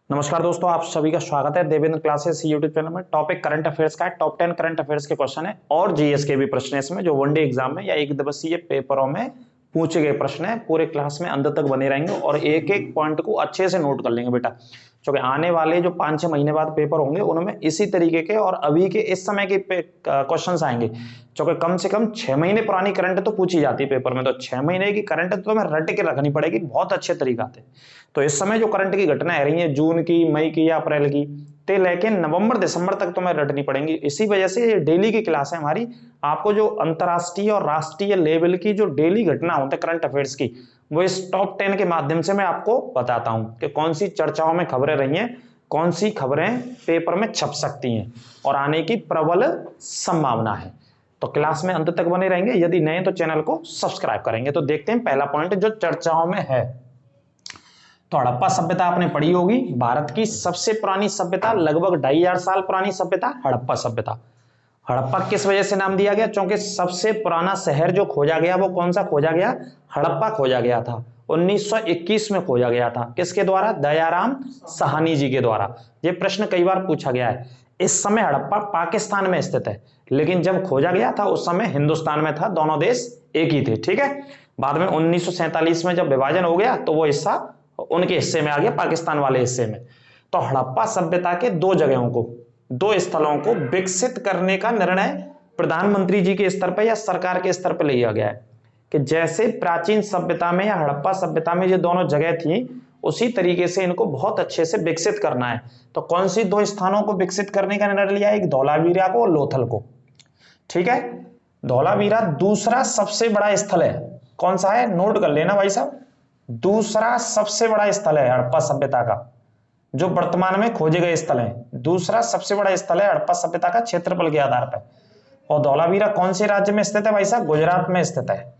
नमस्कार दोस्तों, आप सभी का स्वागत है देवेंद्र क्लासेस यूट्यूब चैनल में। टॉपिक करंट अफेयर्स का है। टॉप 10 करंट अफेयर्स के क्वेश्चन है और जीएस के भी प्रश्न है इसमें, जो वनडे एग्जाम में या एक दिवसीय पेपरों में पूछे गए प्रश्न है। पूरे क्लास में अंत तक बने रहेंगे और एक एक पॉइंट को अच्छे से नोट कर लेंगे बेटा, क्योंकि आने वाले जो 5-6 महीने बाद पेपर होंगे उनमें इसी तरीके के और अभी के इस समय के क्वेश्चन आएंगे। क्योंकि कम से कम 6 महीने पुरानी करंट तो पूछी जाती है पेपर में, तो 6 महीने की करंट तो हमें रट के रखनी पड़ेगी बहुत अच्छे तरीका से। तो इस समय जो करंट की घटनाएं रही हैं जून की, मई की या अप्रैल की, ते लेके नवंबर दिसंबर तक तुम्हें रटनी पड़ेंगी। इसी वजह से ये डेली की क्लास है हमारी। आपको जो अंतर्राष्ट्रीय और राष्ट्रीय लेवल की जो डेली घटना होते हैं करंट अफेयर्स की, वो इस टॉप 10 के माध्यम से मैं आपको बताता हूं कि कौन सी चर्चाओं में खबरें रही हैं, कौन सी खबरें पेपर में छप सकती हैं और आने की प्रबल संभावना है। तो क्लास में अंत तक बने रहेंगे। यदि नए तो चैनल को सब्सक्राइब करेंगे। तो देखते हैं पहला पॉइंट जो चर्चाओं में है। तो हड़प्पा सभ्यता आपने पढ़ी होगी, भारत की सबसे पुरानी सभ्यता, लगभग 2500 साल पुरानी सभ्यता हड़प्पा सभ्यता। हड़प्पा किस वजह से नाम दिया गया? क्योंकि सबसे पुराना शहर जो खोजा गया वो कौन सा खोजा गया? हड़प्पा खोजा गया था। 1921 में खोजा गया था। किसके द्वारा? दयाराम साहनी जी के द्वारा। यह प्रश्न कई बार पूछा गया है। इस समय हड़प्पा पाकिस्तान में स्थित है, लेकिन जब खोजा गया था उस समय हिंदुस्तान में था। दोनों देश एक ही थे, ठीक है। बाद में 1947 में जब विभाजन हो गया तो वो हिस्सा उनके हिस्से में आ गया, पाकिस्तान वाले हिस्से में। तो हड़प्पा सभ्यता के दो जगहों को, दो स्थलों को विकसित करने का निर्णय प्रधानमंत्री जी के स्तर पर या सरकार के स्तर पर लिया गया है कि जैसे प्राचीन सभ्यता में या हड़प्पा सभ्यता में ये दोनों जगह थी, उसी तरीके से इनको बहुत अच्छे से विकसित करना है। तो कौन सी दो स्थानों को विकसित करने का निर्णय लिया? एक धौलावीरा को और लोथल को, ठीक है। धौलावीरा दूसरा सबसे बड़ा स्थल है। कौन सा है? नोट कर लेना भाई साहब। दूसरा सबसे बड़ा स्थल है हड़प्पा सभ्यता का, जो वर्तमान में खोजे गए स्थल हैं। दूसरा सबसे बड़ा स्थल है हड़प्पा सभ्यता का क्षेत्रफल के आधार पर। और धौलावीरा कौन से राज्य में स्थित है भाई साहब? गुजरात में स्थित है,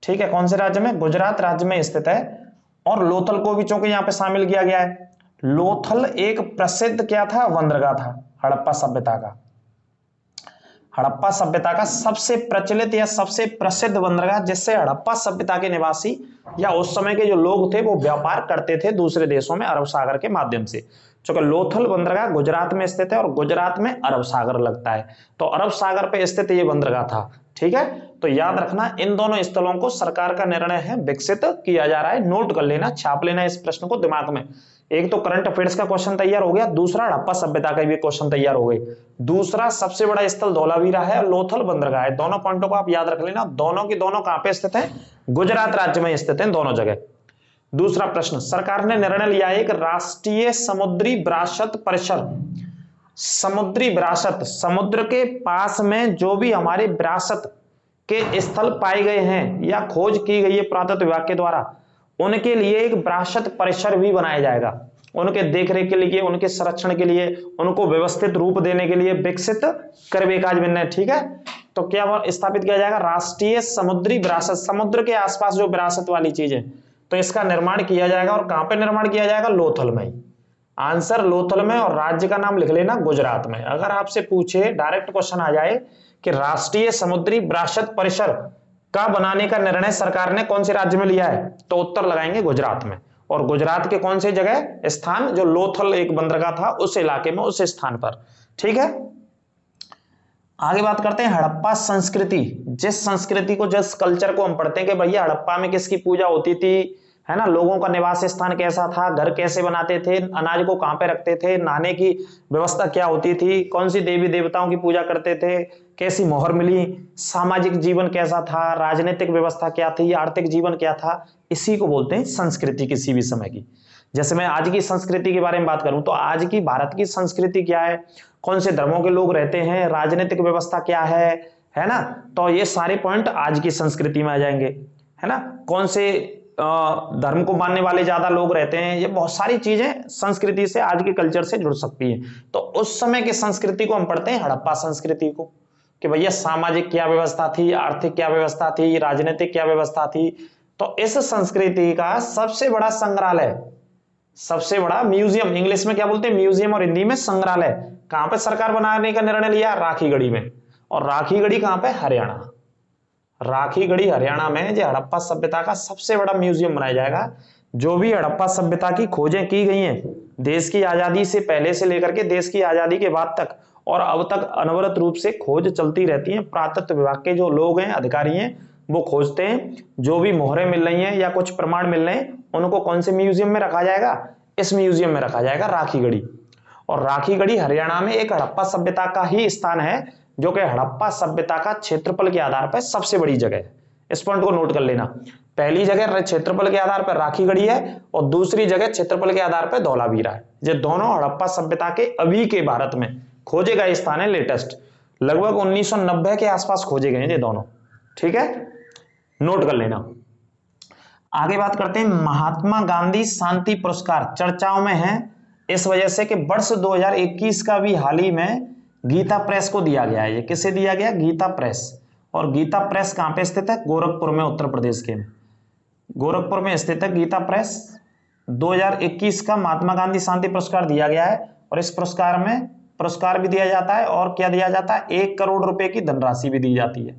ठीक है। कौन से राज्य में? गुजरात राज्य में स्थित है। और लोथल को भी चूंकि यहां पे शामिल किया गया है। लोथल एक प्रसिद्ध क्या था? बंदरगाह था हड़प्पा सभ्यता का। हड़प्पा सभ्यता का सबसे प्रचलित या सबसे प्रसिद्ध बंदरगाह, जिससे हड़प्पा सभ्यता के निवासी या उस समय के जो लोग थे वो व्यापार करते थे दूसरे देशों में अरब सागर के माध्यम से। क्योंकि लोथल बंदरगाह गुजरात में स्थित है और गुजरात में अरब सागर लगता है, तो अरब सागर पे स्थित ये बंदरगाह था, ठीक है। तो याद रखना, इन दोनों स्थलों को सरकार का निर्णय है विकसित किया जा रहा है। नोट कर लेना, छाप लेना इस प्रश्न को दिमाग में। एक तो करंट अफेयर्स का क्वेश्चन तैयार हो गया, दूसरा हड़प्पा सभ्यता का भी क्वेश्चन तैयार हो गई। दूसरा सबसे बड़ा स्थल धौलावीरा है और लोथल बंदरगाह है। दोनों पॉइंटों को आप याद रख लेना। दोनों की दोनों कहां पे स्थित है? गुजरात राज्य में स्थित है दोनों जगह। दूसरा प्रश्न, सरकार ने निर्णय लिया है एक राष्ट्रीय समुद्री विरासत परिसर। समुद्री विरासत, समुद्र के पास में जो भी हमारे विरासत के स्थल पाए गए हैं या खोज की गई है पुरातत्व विभाग के द्वारा, उनके लिए एक विरासत परिसर भी बनाया जाएगा। उनके देखरेख के लिए, उनके संरक्षण के लिए, उनको व्यवस्थित रूप देने के लिए विकसित करवे काज बनना है, ठीक है। तो क्या स्थापित किया जाएगा? राष्ट्रीय समुद्री विरासत। समुद्र के आसपास जो विरासत वाली चीजें, तो इसका निर्माण किया जाएगा। और कहां पे निर्माण किया जाएगा? लोथल में। आंसर लोथल में, और राज्य का नाम लिख लेना गुजरात में। अगर आपसे पूछे, डायरेक्ट क्वेश्चन आ जाए कि राष्ट्रीय समुद्री विरासत परिसर का बनाने का निर्णय सरकार ने कौन से राज्य में लिया है, तो उत्तर लगाएंगे गुजरात में। और गुजरात के कौन से जगह, स्थान? जो लोथल एक बंदरगाह था उस इलाके में, उस स्थान पर, ठीक है। आगे बात करते हैं हड़प्पा संस्कृति। जिस संस्कृति को, जिस कल्चर को हम पढ़ते हैं कि भैया हड़प्पा में किसकी पूजा होती थी, है ना, लोगों का निवास स्थान कैसा था, घर कैसे बनाते थे, अनाज को कहां पे रखते थे, नहाने की व्यवस्था क्या होती थी, कौन सी देवी देवताओं की पूजा करते थे, कैसी मोहर मिली, सामाजिक जीवन कैसा था, राजनीतिक व्यवस्था क्या थी, आर्थिक जीवन क्या था, इसी को बोलते हैं संस्कृति किसी भी समय की। जैसे मैं आज की संस्कृति के बारे में बात करूं तो आज की भारत की संस्कृति क्या है, कौन से धर्मों के लोग रहते हैं, राजनीतिक व्यवस्था क्या है ना। तो ये सारे पॉइंट आज की संस्कृति में आ जाएंगे, है ना। कौन से धर्म को मानने वाले ज्यादा लोग रहते हैं, ये बहुत सारी चीजें संस्कृति से, आज के कल्चर से जुड़ सकती हैं। तो उस समय की संस्कृति को हम पढ़ते हैं हड़प्पा संस्कृति को, कि भैया सामाजिक क्या व्यवस्था थी, आर्थिक क्या व्यवस्था थी, राजनीतिक क्या व्यवस्था थी। तो इस संस्कृति का सबसे बड़ा संग्रहालय, सबसे बड़ा म्यूजियम, इंग्लिश में क्या बोलते हैं? म्यूजियम, और हिंदी में संग्रहालय, कहां पे सरकार बनाने का निर्णय लिया? राखीगढ़ी में। और राखीगढ़ी कहां पे? हरियाणा। राखीगढ़ी हरियाणा में जो हड़प्पा सभ्यता का सबसे बड़ा म्यूजियम बनाया जाएगा। जो भी हड़प्पा सभ्यता की खोजें की गई हैं देश की आजादी से पहले से लेकर के देश की आजादी के बाद तक और अब तक अनवरत रूप से खोज चलती रहती है। पुरातत्व विभाग के जो लोग हैं, अधिकारी हैं, वो खोजते हैं। जो भी मोहरें मिल रही हैं या कुछ प्रमाण मिल रहे हैं, उनको कौन से म्यूजियम में रखा जाएगा? इस म्यूजियम में रखा जाएगा, राखीगढ़ी। और राखीगढ़ी हरियाणा में एक हड़प्पा सभ्यता का ही स्थान है, जो कि हड़प्पा सभ्यता का क्षेत्रफल के आधार पर सबसे बड़ी जगह है। इस पॉइंट को नोट कर लेना। पहली जगह क्षेत्रफल के आधार पर राखीगढ़ी है और दूसरी जगह क्षेत्रफल के आधार पर धौलावीरा है। ये दोनों हड़प्पा सभ्यता के अभी के भारत में खोजे गए स्थान है, लेटेस्ट। लगभग 1990 के आसपास खोजे गए हैं ये दोनों। ठीक है, नोट कर लेना। आगे बात करते हैं, महात्मा गांधी शांति पुरस्कार चर्चाओं में है इस वजह से कि वर्ष 2021 का भी हाल ही में गीता प्रेस को दिया गया है। ये किसे दिया गया? गीता प्रेस। और गीता प्रेस कहां पे स्थित है? गोरखपुर में, उत्तर प्रदेश के गोरखपुर में स्थित है गीता प्रेस। 2021 का महात्मा गांधी शांति पुरस्कार दिया गया है और इस पुरस्कार में पुरस्कार भी दिया जाता है और क्या दिया जाता है? 1 करोड़ रुपए की धनराशि भी दी जाती है।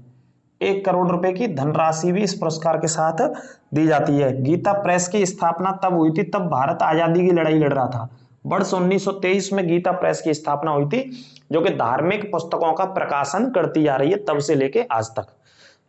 1 करोड़ रुपए की धनराशि भी इस पुरस्कार के साथ दी जाती है। गीता प्रेस की स्थापना तब हुई थी, तब भारत आजादी की लड़ाई लड़ रहा था। वर्ष 1923 में गीता प्रेस की स्थापना हुई थी, जो कि धार्मिक पुस्तकों का प्रकाशन करती आ रही है तब से लेके आज तक।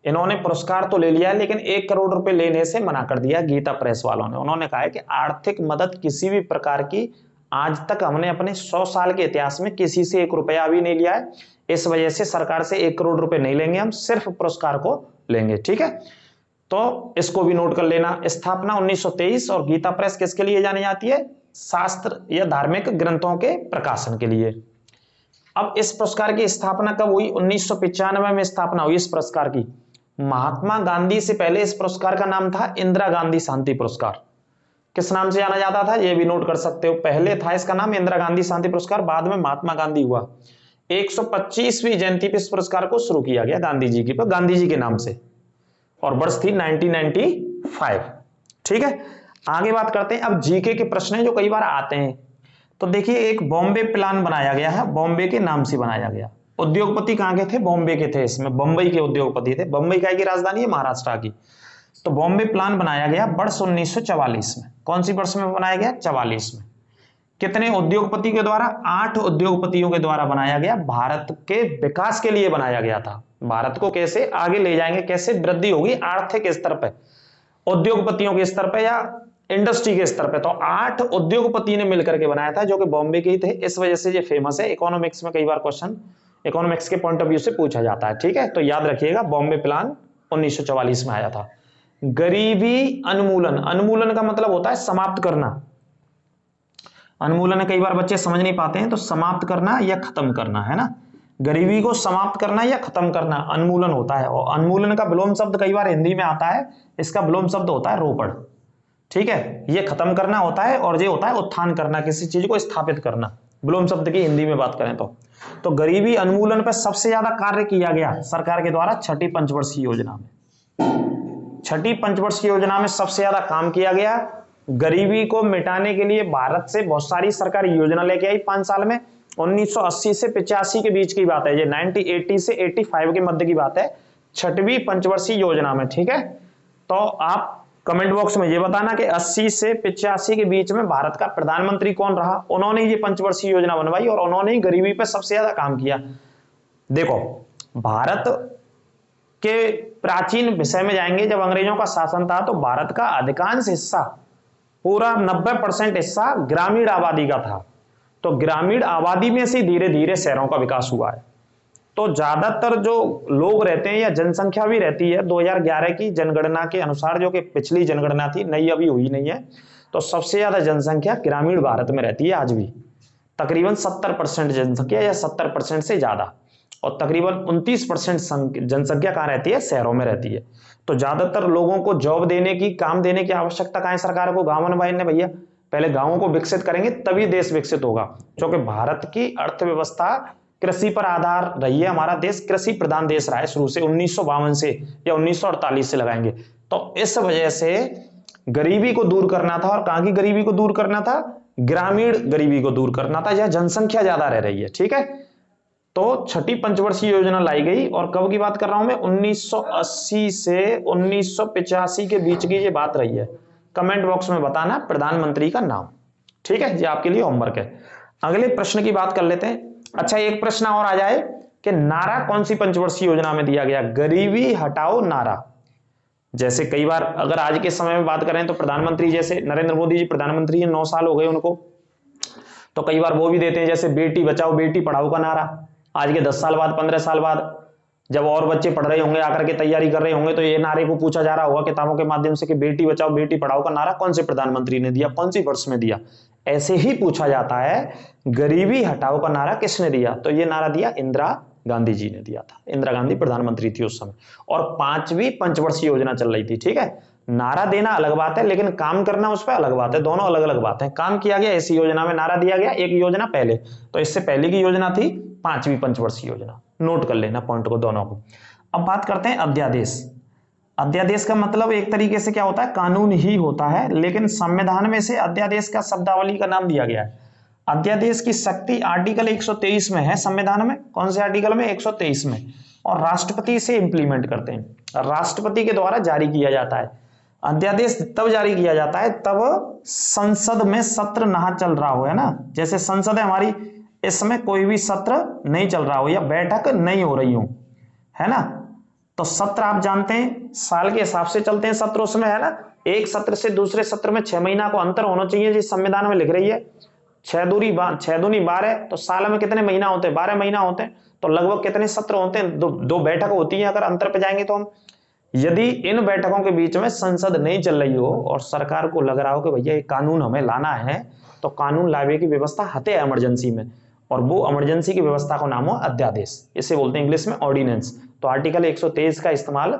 इन्होंने पुरस्कार तो ले लिया, लेकिन 1 करोड़ रुपए लेने से मना कर दिया गीता प्रेस वालों ने। उन्होंने कहा है कि आर्थिक मदद किसी भी प्रकार की आज तक हमने अपने 100 साल के इतिहास में किसी से 1 रुपया भी नहीं लिया है, इस वजह से सरकार से 1 करोड़ रुपए नहीं लेंगे, हम सिर्फ पुरस्कार को लेंगे। ठीक है, तो इसको भी नोट कर लेना। स्थापना 1923 और गीता प्रेस किसके लिए जानी जाती है? शास्त्र या धार्मिक ग्रंथों के प्रकाशन के लिए। अब इस पुरस्कार की स्थापना कब हुई? 1995 में स्थापना हुई इस पुरस्कार की। महात्मा गांधी से पहले इस पुरस्कार का नाम था इंदिरा गांधी शांति पुरस्कार। किस नाम से जाना जाता था? ये भी नोट कर सकते हो। पहले था इसका नाम इंदिरा गांधी शांति पुरस्कार, बाद में महात्मा गांधी हुआ। 125वीं जयंती पे इस पुरस्कार को शुरू किया गया गांधी जी की, गांधी जी के नाम से, और वर्ष थी 1995। ठीक है, आगे बात करते हैं। अब जीके के प्रश्न हैं जो कई बार आते हैं। तो देखिए, एक बॉम्बे प्लान बनाया गया है, बॉम्बे के नाम से बनाया गया। उद्योगपति कहां के थे? बॉम्बे के थे। इसमें बंबई के उद्योगपति थे। बंबई क्या की राजधानी है? महाराष्ट्र की। तो बॉम्बे प्लान बनाया गया वर्ष 1944 में। कौन सी वर्ष में बनाया गया? 44 में। कितने उद्योगपति के द्वारा? 8 उद्योगपतियों के द्वारा बनाया गया। भारत के विकास के लिए बनाया गया था। भारत को कैसे आगे ले जाएंगे, कैसे वृद्धि होगी आर्थिक स्तर पे, उद्योगपतियों के स्तर पे या इंडस्ट्री के स्तर पे। तो 8 उद्योगपति ने मिलकर के बनाया था, जो कि बॉम्बे के ही थे। इस वजह से ये फेमस है। इकोनॉमिक्स में कई बार क्वेश्चन इकोनॉमिक्स के पॉइंट ऑफ व्यू से पूछा जाता है। ठीक है, तो याद रखिएगा, बॉम्बे प्लान 1944 में आया था। गरीबी अन्मूलन, अन्मूलन का मतलब होता है समाप्त करना। अन्मूलन कई बार बच्चे समझ नहीं पाते हैं, तो समाप्त करना या खत्म करना, है ना। गरीबी को समाप्त करना या खत्म करना अन्मूलन होता है। और अन्मूलन का विलोम शब्द कई बार हिंदी में आता है, इसका विलोम शब्द होता है रोपड़। ठीक है, ये खत्म करना होता है और ये होता है उत्थान करना, किसी चीज को स्थापित करना, विलोम शब्द की हिंदी में बात करें तो गरीबी अन्मूलन पर सबसे ज्यादा कार्य किया गया सरकार के द्वारा छठी पंचवर्षीय योजना में। छठी पंचवर्षीय योजना में सबसे ज्यादा काम किया गया। गरीबी को मिटाने के लिए भारत से बहुत सारी सरकार योजना लेके आई 5 साल में। 1980 से 85 के बीच की बात है, ये 1980 से 85 के मध्य की बात है, छठवीं पंचवर्षीय योजना में। ठीक है, तो आप कमेंट बॉक्स में ये बताना कि 80 से 85 के बीच में भारत का प्रधानमंत्री कौन रहा। उन्होंने ये पंचवर्षीय योजना बनवाई और उन्होंने ही गरीबी पर सबसे ज्यादा काम किया। देखो, भारत के प्राचीन विषय में जाएंगे, जब अंग्रेजों का शासन था तो भारत का अधिकांश हिस्सा, पूरा 90% हिस्सा ग्रामीण आबादी का था। तो ग्रामीण आबादी में से धीरे धीरे शहरों का विकास हुआ है। तो ज्यादातर जो लोग रहते हैं या जनसंख्या भी रहती है 2011 की जनगणना के अनुसार, जो कि पिछली जनगणना थी, नई अभी हुई नहीं है, तो सबसे ज्यादा जनसंख्या ग्रामीण भारत में रहती है आज भी। तकरीबन 70% जनसंख्या या 70% से ज्यादा, और तकरीबन 29% जनसंख्या कहाँ रहती है? शहरों में रहती है। तो ज्यादातर लोगों को जॉब देने की, काम देने की आवश्यकता कहाँ है सरकार को? गांव बनवाने भैया। पहले गांवों को विकसित करेंगे तभी देश विकसित होगा, क्योंकि भारत की अर्थव्यवस्था कृषि पर आधार रही है। हमारा देश कृषि प्रधान देश रहा है शुरू से, 1952 से या 1948 से लगाएंगे। तो इस वजह से गरीबी को दूर करना था। और कहां की गरीबी को दूर करना था? ग्रामीण गरीबी को दूर करना था, जहां जनसंख्या ज्यादा रह रही है। ठीक है, तो छठी पंचवर्षीय योजना लाई गई। और कब की बात कर रहा हूं मैं? 1980 से 1985 के बीच की ये बात रही है। कमेंट बॉक्स में बताना प्रधानमंत्री का नाम। ठीक है, ये आपके लिए होमवर्क है। अगले प्रश्न की बात कर लेते हैं। अच्छा, एक प्रश्न और आ जाए कि नारा कौन सी पंचवर्षीय योजना में दिया गया? गरीबी हटाओ नारा। जैसे कई बार अगर आज के समय में बात करें तो प्रधानमंत्री जैसे नरेंद्र मोदी जी प्रधानमंत्री हैं, 9 साल हो गए उनको, तो कई बार वो भी देते हैं जैसे बेटी बचाओ बेटी पढ़ाओ का नारा। आज के 10 साल बाद 15 साल बाद जब और बच्चे पढ़ रहे होंगे, आकर के तैयारी कर रहे होंगे, तो ये नारे को पूछा जा रहा होगा किताबों के माध्यम से कि बेटी बचाओ बेटी पढ़ाओ का नारा कौन से प्रधानमंत्री ने दिया, कौन सी वर्ष में दिया। ऐसे ही पूछा जाता है गरीबी हटाओ का नारा किसने दिया? तो ये नारा दिया इंदिरा गांधी जी ने दिया था। इंदिरा गांधी प्रधानमंत्री थी उस समय, और 5वीं पंचवर्षीय योजना चल रही थी। ठीक है, नारा देना अलग बात है, लेकिन काम करना उस पर अलग बात है। दोनों अलग अलग बात है। काम किया गया ऐसी योजना में, नारा दिया गया एक योजना पहले, तो इससे पहले की योजना थी 5वीं पंचवर्षीय योजना। नोट कर लेना पॉइंट को, दोनों को। अब बात करते हैं अध्यादेश। अध्यादेश का मतलब एक तरीके से क्या होता है? कानून ही होता है, लेकिन संविधान में से अध्यादेश का शब्दावली का नाम दिया गया है। अध्यादेश की शक्ति आर्टिकल 123 में है संविधान में। कौन से आर्टिकल में? 123 में। और राष्ट्रपति से इंप्लीमेंट करते हैं, राष्ट्रपति के द्वारा जारी किया जाता है। अध्यादेश तब जारी किया जाता है तब संसद में सत्र ना चल रहा हो, है ना। जैसे संसद है हमारी, इस समय कोई भी सत्र नहीं चल रहा हो या बैठक नहीं हो रही हो, है ना। तो सत्र आप जानते हैं साल के हिसाब से चलते हैं सत्र उसमें, है ना। एक सत्र से दूसरे सत्र में 6 महीना को अंतर होना चाहिए, जिस संविधान में लिख रही है। 6 दूनी 12, तो साल में कितने महीना होते हैं? 12 महीना होते हैं। तो लगभग कितने सत्र होते हैं? दो बैठक होती है। अगर अंतर पे जाएंगे तो हम, यदि इन बैठकों के बीच में संसद नहीं चल रही हो और सरकार को लग रहा हो कि भैया ये कानून हमें लाना है, तो कानून लावे की व्यवस्था हते है इमरजेंसी में, और वो इमरजेंसी की व्यवस्था का नाम हो अध्यादेश। इसे बोलते हैं इंग्लिश में ऑर्डिनेंस। तो आर्टिकल 123 का इस्तेमाल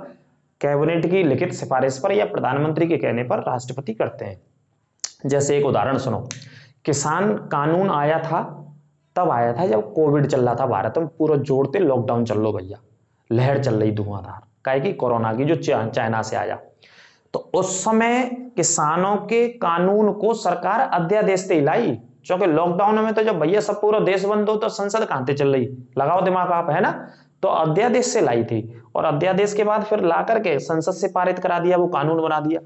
कैबिनेट की लिखित सिफारिश पर या प्रधानमंत्री के कहने पर राष्ट्रपति करते हैं। जैसे एक उदाहरण सुनो, किसान कानून आया था तब आया था जब कोविड चल रहा था भारत में, पूरा जोड़ते लॉकडाउन चल लो भैया, लहर चल रही धुआंधार, काहे की कोरोना की, जो चाइना से आया। तो उस समय किसानों के कानून को सरकार अध्यादेश से लाई, क्योंकि लॉकडाउन में तो जब भैया सब पूरा देश बंद हो तो संसद कहां से चल रही, लगाओ दिमाग आप, है ना। तो अध्यादेश से लाई थी, और अध्यादेश के बाद फिर ला करके संसद से पारित करा दिया, वो कानून बना दिया।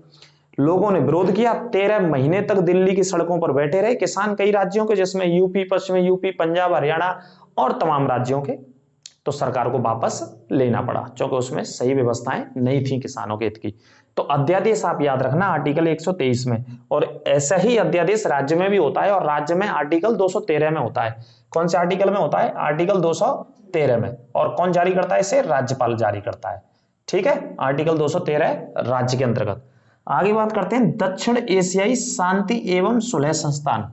लोगों ने विरोध किया, 13 महीने तक दिल्ली की सड़कों पर बैठे रहे किसान, कई राज्यों के, जिसमें यूपी, पश्चिमी यूपी, पंजाब, हरियाणा और तमाम राज्यों के। तो सरकार को वापस लेना पड़ा, क्योंकि उसमें सही व्यवस्थाएं नहीं थी किसानों के हित की। तो अध्यादेश आप याद रखना आर्टिकल 123 में, और ऐसा ही अध्यादेश राज्य में भी होता है, और राज्य में आर्टिकल 213 में होता है। कौन से आर्टिकल में होता है? आर्टिकल 213 में। और कौन जारी करता है इसे? राज्यपाल जारी करता है। ठीक है, आर्टिकल 213 राज्य के अंतर्गत। आगे बात करते हैं दक्षिण एशियाई शांति एवं सुलह संस्थान।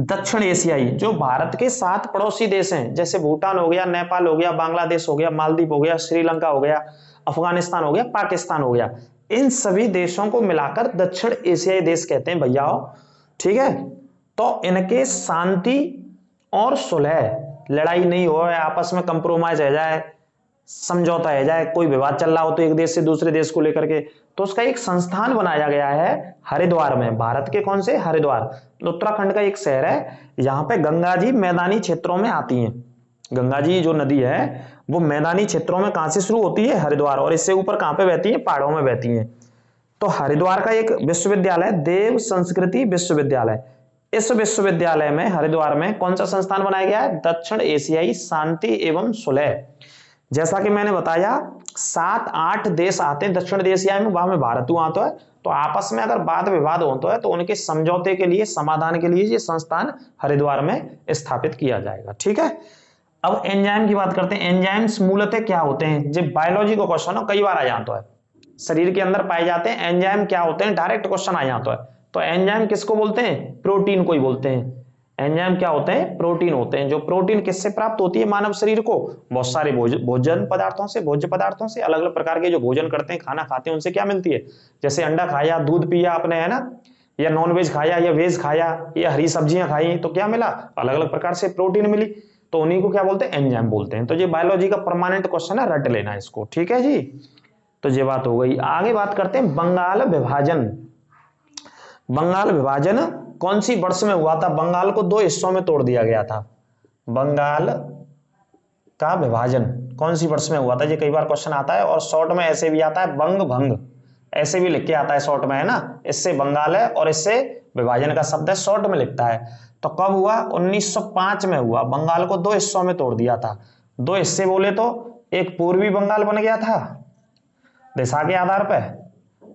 दक्षिण एशियाई, जो भारत के 7 पड़ोसी देश हैं, जैसे भूटान हो गया, नेपाल हो गया, बांग्लादेश हो गया, मालदीव हो गया, श्रीलंका हो गया, अफगानिस्तान हो गया, पाकिस्तान हो गया, इन सभी देशों को मिलाकर दक्षिण एशियाई देश कहते हैं भैया। ठीक है, तो इनके शांति और सुलह, लड़ाई नहीं हो, आपस में कंप्रोमाइज हो जाए, समझौता हो जाए, कोई विवाद चल रहा हो तो एक देश से दूसरे देश को लेकर के, तो उसका एक संस्थान बनाया गया है हरिद्वार में। भारत के कौन से? हरिद्वार, उत्तराखंड का एक शहर है। यहाँ पे गंगा जी मैदानी क्षेत्रों में आती हैं। गंगा जी जो नदी है वो मैदानी क्षेत्रों में कहां से शुरू होती है? हरिद्वार। और इससे ऊपर कहां पे बहती है? पहाड़ों में बहती है। तो हरिद्वार का एक विश्वविद्यालय, देव संस्कृति विश्वविद्यालय, इस विश्वविद्यालय में हरिद्वार में कौन सा संस्थान बनाया गया है? दक्षिण एशियाई शांति एवं सुलह। जैसा कि मैंने बताया 7-8 देश आते हैं दक्षिण एशिया में, वहां में भारत आता है। तो आपस में अगर वाद विवाद होता है तो उनके समझौते के लिए, समाधान के लिए ये संस्थान हरिद्वार में स्थापित किया जाएगा। ठीक है, अब एंजाइम की बात करते हैं। एंजाइम्स मूलतः क्या होते हैं? जो बायोलॉजी का क्वेश्चन हो कई बार आ जाता है, शरीर के अंदर पाए जाते हैं एंजाइम क्या होते हैं, डायरेक्ट क्वेश्चन आ जाता है। तो एंजाइम किसको बोलते हैं? प्रोटीन को ही बोलते हैं। एंजाइम क्या होते हैं? प्रोटीन होते हैं। जो प्रोटीन किससे प्राप्त होती है मानव शरीर को? बहुत सारे भोजन पदार्थों से, भोज्य पदार्थों से, अलग अलग प्रकार के जो भोजन करते हैं, खाना खाते हैं, उनसे क्या मिलती है? जैसे अंडा खाया, दूध पिया आपने, है ना, या नॉनवेज खाया या वेज खाया या हरी सब्जियां खाई, तो क्या मिला? अलग अलग प्रकार से प्रोटीन मिली। तो उन्हीं को क्या बोलते हैं? एंजाइम बोलते हैं। तो ये बायोलॉजी का परमानेंट क्वेश्चन है, रट लेना इसको। ठीक है जी, तो ये बात हो गई। आगे बात करते हैं बंगाल विभाजन। बंगाल विभाजन कौन सी वर्ष में हुआ था? बंगाल को 2 हिस्सों में तोड़ दिया गया था। बंगाल का विभाजन कौन सी वर्ष में हुआ था? ये कई बार क्वेश्चन आता है, और शॉर्ट में ऐसे भी आता है बंग भंग, ऐसे भी लिख के आता है शॉर्ट में, है ना। इससे बंगाल है और इससे विभाजन का शब्द है, शॉर्ट में लिखता है। तो कब हुआ? 1905 में हुआ। बंगाल को 2 हिस्सों में तोड़ दिया था। 2 हिस्से बोले तो एक पूर्वी बंगाल बन गया था दिशा के आधार पर,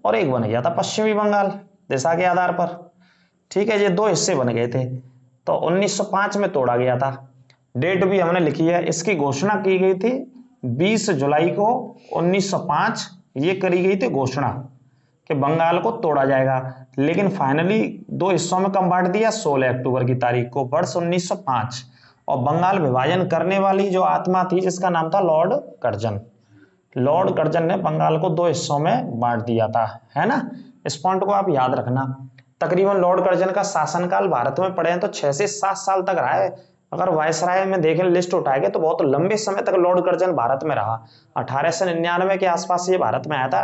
और एक बन गया था पश्चिमी बंगाल दिशा के आधार पर। ठीक है, ये 2 हिस्से बन गए थे। तो 1905 में तोड़ा गया था। डेट भी हमने लिखी है। इसकी घोषणा की गई थी 20 जुलाई को 1905, ये करी गई थी घोषणा कि बंगाल को तोड़ा जाएगा। लेकिन फाइनली 2 हिस्सों में कब बांट दिया? 16 अक्टूबर की तारीख को, वर्ष 1905। और बंगाल विभाजन करने वाली जो आत्मा थी जिसका नाम था लॉर्ड कर्जन। लॉर्ड कर्जन ने बंगाल को 2 हिस्सों में बांट दिया था, है ना। इस पॉइंट को आप याद रखना। तकरीबन लॉर्ड कर्जन का शासनकाल भारत में पढ़े हैं तो 6 से 7 साल तक रहा है। अगर वायसराय में देखें, लिस्ट उठाएंगे तो बहुत लंबे समय तक लॉर्ड कर्जन भारत में रहा। 1899 के आसपास ये भारत में आया था।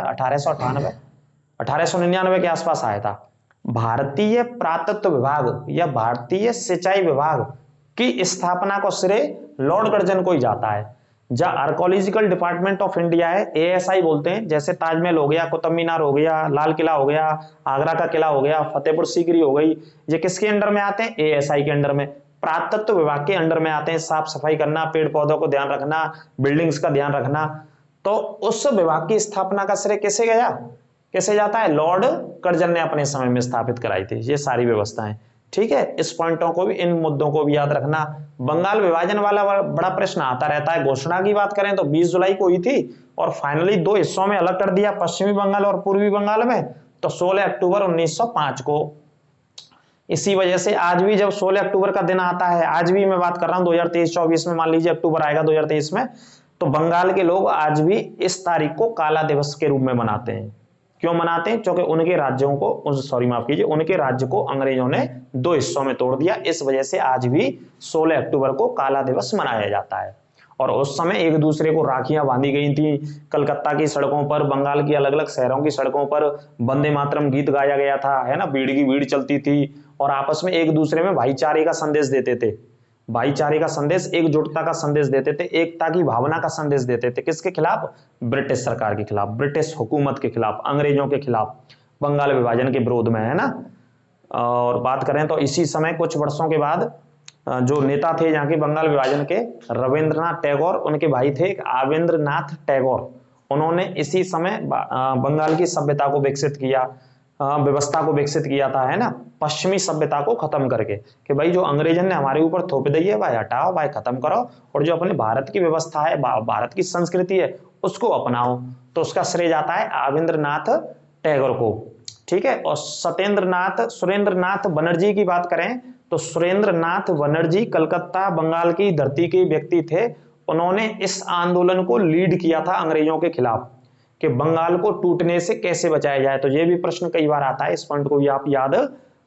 1899 के आसपास आया था। भारतीय पुरातत्व विभाग या भारतीय सिंचाई विभाग की स्थापना को श्रेय लॉर्ड कर्जन को ही जाता है। जहाँ आर्कोलॉजिकल डिपार्टमेंट ऑफ इंडिया है, ASI बोलते हैं, जैसे ताजमहल हो गया, कुतुब मीनार हो गया, लाल किला हो गया, आगरा का किला हो गया, फतेहपुर सीकरी हो गई, ये किसके अंडर में आते हैं? ASI के अंडर में, पुरातत्व विभाग के अंडर में आते हैं। साफ सफाई करना, पेड़ पौधों को ध्यान रखना, बिल्डिंग्स का ध्यान रखना। तो उस विभाग की स्थापना का श्रेय किसे गया, किसे जाता है? लॉर्ड कर्जन ने अपने समय में स्थापित कराई थी ये सारी व्यवस्थाएं। ठीक है, इस पॉइंटों को भी, इन मुद्दों को भी याद रखना। बंगाल विभाजन वाला बड़ा प्रश्न आता रहता है। घोषणा की बात करें तो 20 जुलाई को हुई थी और फाइनली 2 हिस्सों में अलग कर दिया, पश्चिमी बंगाल और पूर्वी बंगाल में, तो 16 अक्टूबर 1905 को। इसी वजह से आज भी जब 16 अक्टूबर का दिन आता है, आज भी मैं बात कर रहा हूं 2023-24 में, मान लीजिए अक्टूबर आएगा 2023 में, तो बंगाल के लोग आज भी इस तारीख को काला दिवस के रूप में मनाते हैं। क्यों मनाते हैं? क्योंकि उनके राज्यों को, सॉरी माफ कीजिए, उनके राज्य को अंग्रेजों ने 2 हिस्सों में तोड़ दिया। इस वजह से आज भी 16 अक्टूबर को काला दिवस मनाया जाता है। और उस समय एक दूसरे को राखियां बांधी गई थी। कलकत्ता की सड़कों पर, बंगाल की अलग अलग शहरों की सड़कों पर वंदे मातरम गीत गाया गया था, है ना, भीड़ की भीड़ चलती थी और आपस में एक दूसरे में भाईचारे का संदेश देते थे। भाईचारे का संदेश, एकजुटता का संदेश देते थे, एकता की भावना का संदेश देते थे। किसके खिलाफ? ब्रिटिश सरकार के खिलाफ, ब्रिटिश हुकूमत के खिलाफ, अंग्रेजों के खिलाफ, बंगाल विभाजन के विरोध में, है ना। और बात करें तो इसी समय कुछ वर्षों के बाद जो नेता थे यहाँ के बंगाल विभाजन के, रविंद्रनाथ टैगोर, उनके भाई थे आवेंद्रनाथ टैगोर, उन्होंने इसी समय बंगाल की सभ्यता को विकसित किया, व्यवस्था को विकसित किया था, है ना, पश्चिमी सभ्यता को खत्म करके, कि भाई जो अंग्रेजन ने हमारे ऊपर थोप दी है भाई हटाओ, भाई खत्म करो, और जो अपने भारत की व्यवस्था है, भारत की संस्कृति है, उसको अपनाओ। तो उसका श्रेय जाता है आवेंद्रनाथ टैगोर को। ठीक है। और सुरेंद्रनाथ बनर्जी की बात करें तो सुरेंद्रनाथ बनर्जी कलकत्ता बंगाल की धरती के व्यक्ति थे। उन्होंने इस आंदोलन को लीड किया था अंग्रेजों के खिलाफ कि बंगाल को टूटने से कैसे बचाया जाए। तो ये भी प्रश्न कई बार आता है, इस पॉइंट को भी आप याद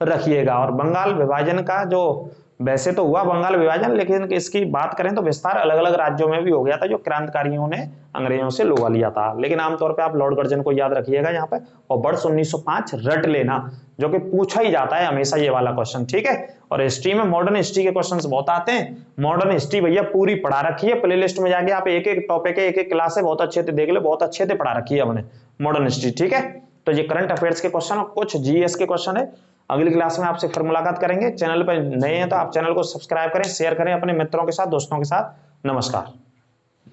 रखिएगा। और बंगाल विभाजन का जो, वैसे तो हुआ बंगाल विभाजन, लेकिन इसकी बात करें तो विस्तार अलग अलग राज्यों में भी हो गया था जो क्रांतिकारियों ने अंग्रेजों से लोहा लिया था। लेकिन आमतौर पे आप लॉर्ड कर्जन को याद रखिएगा यहाँ पे, और वर्ष 1905 रट लेना, जो कि पूछा ही जाता है हमेशा ये वाला क्वेश्चन। ठीक है। और हिस्ट्री में मॉडर्न हिस्ट्री के क्वेश्चंस बहुत आते हैं। मॉडर्न हिस्ट्री भैया पूरी पढ़ा रखी है, प्लेलिस्ट में जाके आप एक एक टॉपिक है, एक एक क्लास है, बहुत अच्छे से देख लो, बहुत अच्छे से पढ़ा रखी है हमने मॉडर्न हिस्ट्री। ठीक है। तो ये करंट अफेयर्स के क्वेश्चन और कुछ जीएस के क्वेश्चन है। अगली क्लास में आपसे फिर मुलाकात करेंगे। चैनल पर नए हैं तो आप चैनल को सब्सक्राइब करें, शेयर करें अपने मित्रों के साथ, दोस्तों के साथ। नमस्कार।